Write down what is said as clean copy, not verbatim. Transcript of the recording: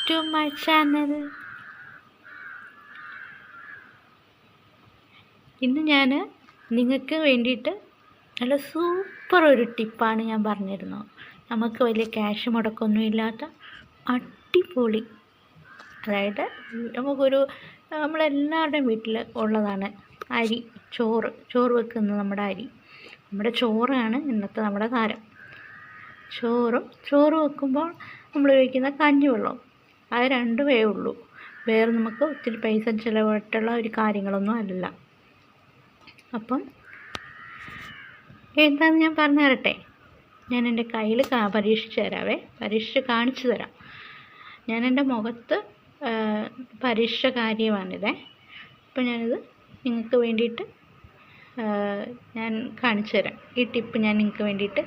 to my channel. ഇന്ന് ഞാൻ നിങ്ങൾക്ക് വേണ്ടിയിട്ട് നല്ല സൂപ്പർ ഒരു ടിപ്പാണ് ഞാൻ പറഞ്ഞിരുന്നത്. നമുക്ക് വലിയ ക്യാഷ് മുടക്കൊന്നും ഇല്ലാത്ത അടിപൊളി, അതായത് നമ്മളെല്ലാവരുടെയും വീട്ടിൽ ഉള്ളതാണ് അരി, ചോറ് വെക്കുന്ന നമ്മുടെ ചോറാണ് ഇന്നത്തെ നമ്മുടെ താരം. ചോറ് വെക്കുമ്പോൾ നമ്മൾ ഉപയോഗിക്കുന്ന കഞ്ഞിവെള്ളം, അത് രണ്ടുമേ ഉള്ളൂ. വേറെ നമുക്ക് ഒത്തിരി പൈസ ചിലവായിട്ടുള്ള ഒരു കാര്യങ്ങളൊന്നും അല്ല. അപ്പം എന്താണെന്ന് ഞാൻ പറഞ്ഞു തരട്ടെ. ഞാൻ എൻ്റെ കയ്യിൽ പരീക്ഷിച്ച് കാണിച്ചു തരാം. ഞാൻ എൻ്റെ മുഖത്ത് പരീക്ഷിച്ച കാര്യമാണിത്. അപ്പം ഞാനിത് നിങ്ങൾക്ക് വേണ്ടിയിട്ട് ഞാൻ കാണിച്ചു തരാം. ഈ ടിപ്പ് ഞാൻ നിങ്ങൾക്ക് വേണ്ടിയിട്ട്